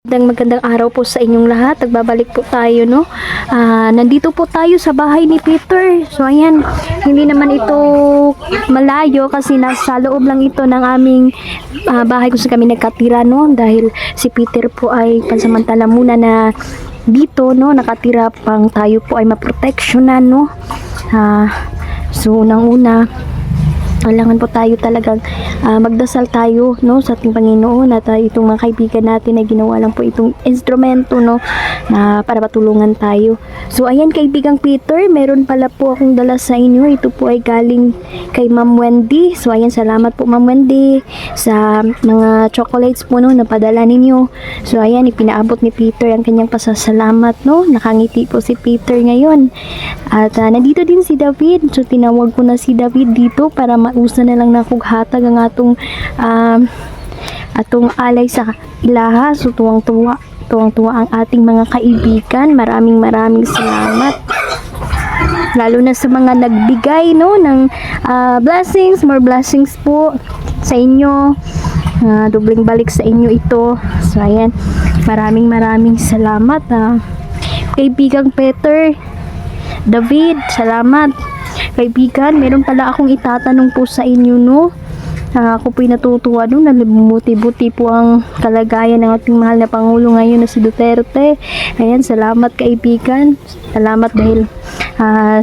Magandang araw po sa inyong lahat. Nagbabalik po tayo, no? Nandito po tayo sa bahay ni Peter. So, ayan, hindi naman ito malayo kasi nasa loob lang ito ng aming bahay kung saan kami nagkatira, no? Dahil si Peter po ay pansamantala muna na dito, no? Nakatira pang tayo po ay maproteksyonan, no? So, unang-una, kailangan po tayo talagang magdasal tayo, no, sa ating Panginoon at itong mga kaibigan natin ay ginawa lang po itong instrumento, no, na para patulungan tayo. So ayan, kaibigang Peter, meron pala po akong dala sa inyo. Ito po ay galing kay Ma'am Wendy. So ayan, salamat po Ma'am Wendy sa mga chocolates po, no, na padala ninyo. So ayan, ipinaabot ni Peter ang kanyang pasasalamat, no. Nakangiti po si Peter ngayon. At nandito din si David. So tinawag ko na si David dito para mausa na lang na kughatag ang atong alay sa ilaha. So tuwang-tuwa ang ating mga kaibigan. Maraming salamat, lalo na sa mga nagbigay, no, ng blessings, more blessings po sa inyo. Dobling balik sa inyo ito. So ayan, maraming salamat, kaibigang Peter, David, salamat. Kaibigan, meron pala akong itatanong po sa inyo, no. Ako po'y natutuwa, no, na buti-buti po ang kalagayan ng ating mahal na Pangulo ngayon na si Duterte. Ayan, salamat kaibigan. Salamat dahil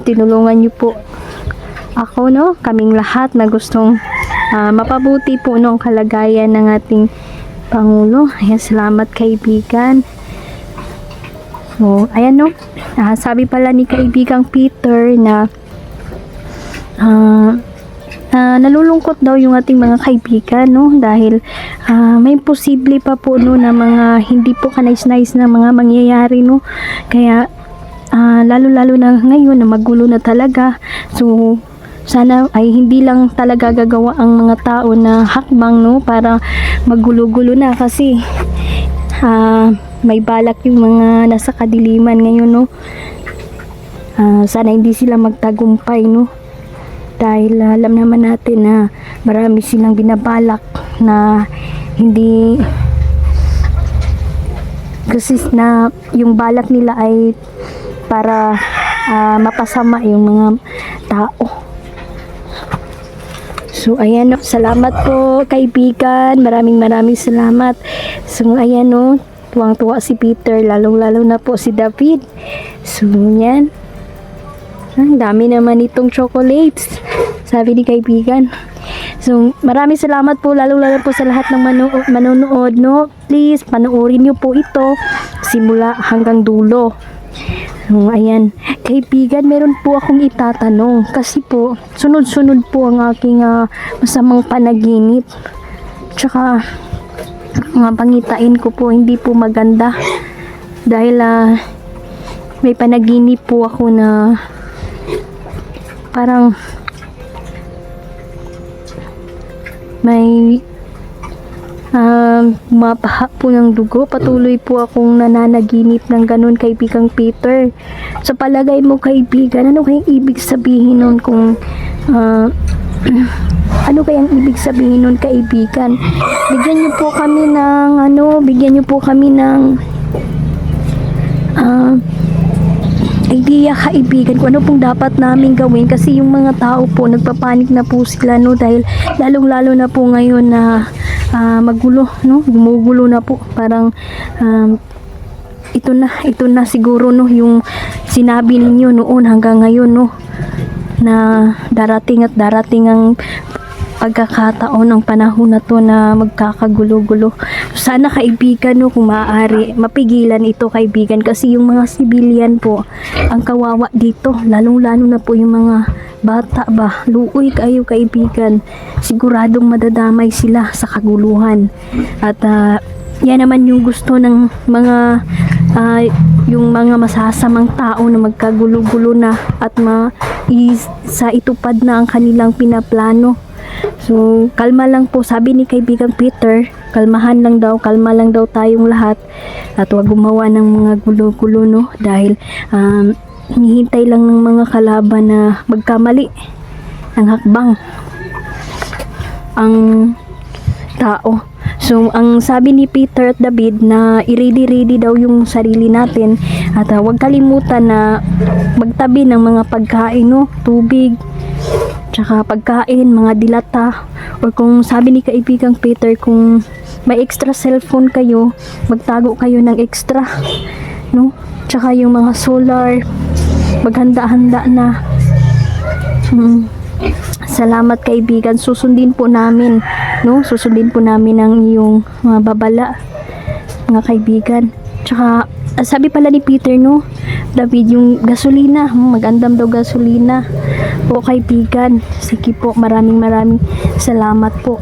tinulungan niyo po ako, no, kaming lahat na gustong mapabuti po no, ang kalagayan ng ating Pangulo. Ayan, salamat kaibigan. So, ayan, no, sabi pala ni kaibigang Peter na nalulungkot daw yung ating mga kaibigan, no, dahil may posible pa po, no, na mga hindi po kanais-nais na mga mangyayari, no, kaya lalo na ngayon na magulo na talaga. So sana ay hindi lang talaga gagawa ang mga tao na hakbang, no, para magulo-gulo na kasi may balak yung mga nasa kadiliman ngayon, no. Sana hindi sila magtagumpay, no, dahil alam naman natin na marami silang binabalak na hindi, kasi na yung balak nila ay para mapasama yung mga tao. So ayan, no, salamat po kaibigan, maraming salamat. So ayan, no, tuwang-tuwa si Peter, lalong-lalo na po si David. So yan, ang dami naman itong chocolates, sabi ni kaibigan. So maraming salamat po, lalong-lalo po sa lahat ng manonood, no. Please panoorin nyo po ito simula hanggang dulo. So ayan kaibigan, meron po akong itatanong kasi po sunod-sunod po ang aking masamang panaginip, tsaka mga pangitain ko po hindi po maganda dahil may panaginip po ako na parang may mapaha po ng dugo. Patuloy po akong nananaginip ng ganun, kaibigang Peter. Sa palagay mo kaibigan, ano kayang ibig sabihin nun kung ano kayang ibig sabihin nun kaibigan? Bigyan niyo po kami ng idea kaibigan kung ano pong dapat namin gawin, kasi yung mga tao po nagpapanik na po sila, no, dahil lalong-lalo na po ngayon na magulo, no, gumugulo na po, parang ito na siguro, no, yung sinabi ninyo noon hanggang ngayon, no, na darating ang pagkakataon ng panahon na to na magkakagulo-gulo. Sana kaibigan, no, kung maaari mapigilan ito kaibigan, kasi yung mga civilian po ang kawawa dito, lalong-lalo na po yung mga bata ba, luoy kayo kaibigan, siguradong madadamay sila sa kaguluhan. At yan naman yung gusto ng mga yung mga masasamang tao na magkagulo-gulo na at sa itupad na ang kanilang pinaplano. So kalma lang po, sabi ni kaibigang Peter, kalma lang daw tayong lahat at huwag gumawa ng mga gulo-gulo, no, dahil hinihintay lang ng mga kalaban na magkamali ang hakbang ang tao. So, ang sabi ni Peter at David na i-ready daw yung sarili natin at huwag kalimutan na magtabi ng mga pagkain, no? Tubig, tsaka pagkain, mga dilata, or kung sabi ni kaibigang Peter, kung may extra cellphone kayo, magtago kayo ng extra, no? Tsaka yung mga solar, maghanda-handa na. Salamat kaibigan, susundin po namin, no? Susundin po namin ang iyong mga babala, mga kaibigan. Tsaka sabi pala ni Peter, no, David, yung gasolina, magandam daw gasolina. O kaibigan, sige po, maraming salamat po.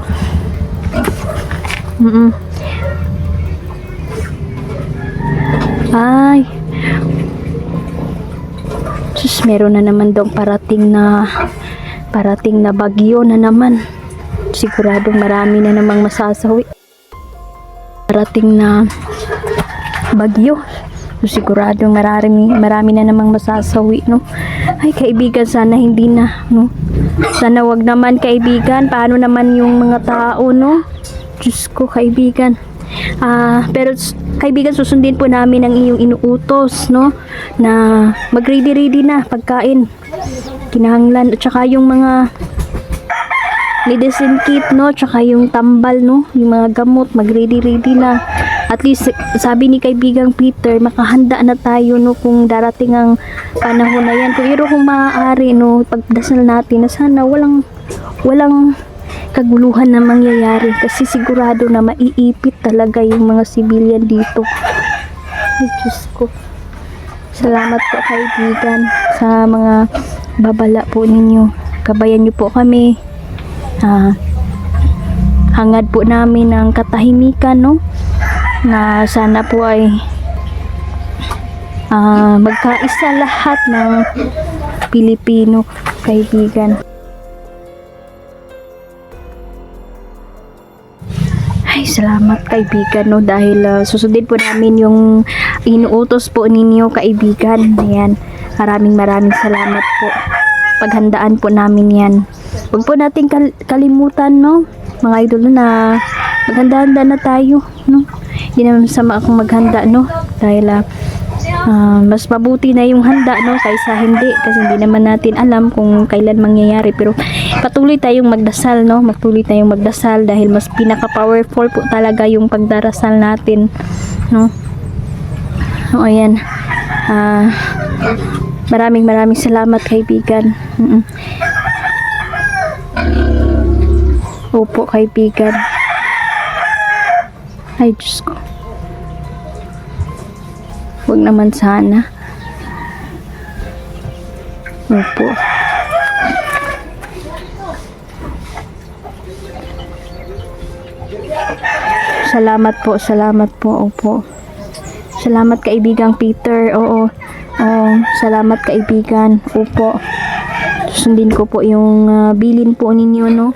Ay, sus, meron na naman daw parating na bagyo na naman. Siguradong marami na namang masasawi. Parating na bagyo. Siguradong marami na namang masasawi, no? Ay, kaibigan, sana hindi na, no? Sana wag naman, kaibigan. Paano naman yung mga tao, no? Diyos ko, kaibigan. Pero kaibigan, susundin po namin ang iyong inuutos, no? Na mag-ready na pagkain. Kinahanglan, at saka yung mga medicine kit, no? Tsaka yung tambal, no? Yung mga gamot, mag-ready na. At least, sabi ni kaibigang Peter, makahanda na tayo, no? Kung darating ang panahon na yan. Pero kung maaari, no? Pagdasal natin na sana walang kaguluhan na mangyayari. Kasi sigurado na maiipit talaga yung mga civilian dito. Ay, Diyos ko. Salamat po kaibigan sa mga babala po ninyo. Kabayan niyo po kami. Hangad po namin ng katahimikan, no? Na sana po ay magkaisa lahat ng Pilipino, kaibigan. Ay, salamat kaibigan, no? Dahil susundin po namin yung inuutos po ninyo, kaibigan. Ayan, maraming salamat po. Paghandaan po namin yan. Huwag po natin kalimutan, no? Mga idol, na maghanda-handa na tayo, no? Hindi naman sama akong maghanda, no? Dahil mas mabuti na yung handa, no? Kaysa hindi, kasi hindi naman natin alam kung kailan mangyayari. Pero patuloy tayong magdasal, no? Patuloy tayong magdasal dahil mas pinaka-powerful po talaga yung pagdarasal natin, no? O, ayan. Maraming salamat kaibigan. Opo kaibigan. Ay, Diyos ko. Huwag naman sana. Opo. Salamat po. Opo. Salamat kaibigang Peter. Oo. Salamat kaibigan. Opo. Susundin ko po yung bilin po ninyo, no?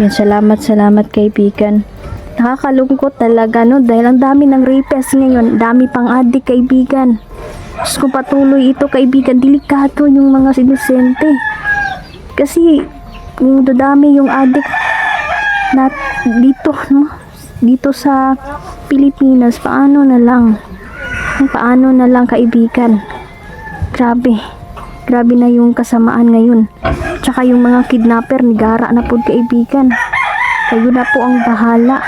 Yan, salamat kaibigan. Nakakalungkot talaga, no? Dahil ang dami ng rapist ngayon, dami pang adik, kaibigan. Diyos ko, patuloy ito, kaibigan. Delikado yung mga inosente. Kasi kung dadami yung adik na dito, no? Dito sa Pilipinas, paano na lang kaibigan? Grabe na yung kasamaan ngayon. Tsaka yung mga kidnapper, nigara na po kaibigan. Kayo na po ang bahala.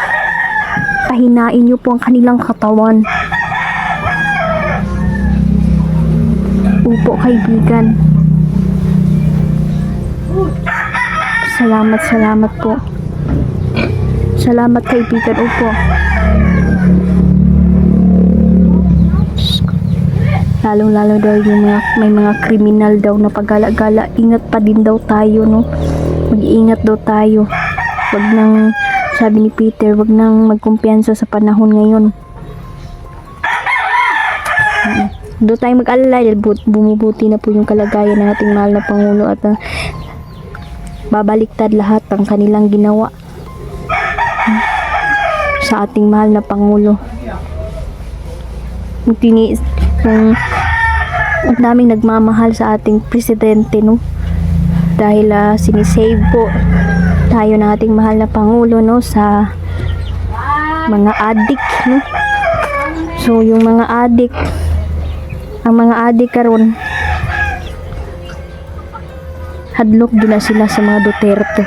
Pahinain nyo po ang kanilang katawan. Upo kaibigan. Salamat po. Salamat kaibigan. Upo. Lalong-lalo daw yung may mga kriminal daw na pagala-gala. Ingat pa din daw tayo, no? Mag-iingat daw tayo. Wag nang, sabi ni Peter, wag nang magkumpiyansa sa panahon ngayon. Doon tayo mag-alala dahil bumubuti na po yung kalagayan ng ating mahal na Pangulo at babaliktad lahat ang kanilang ginawa sa ating mahal na Pangulo. Kung Ang daming nagmamahal sa ating presidente, no? Dahil sinisave po tayo ng ating mahal na Pangulo, no? Sa mga addict, no? So, yung mga addict, ang mga addict karon hadlok din na sila sa mga Duterte.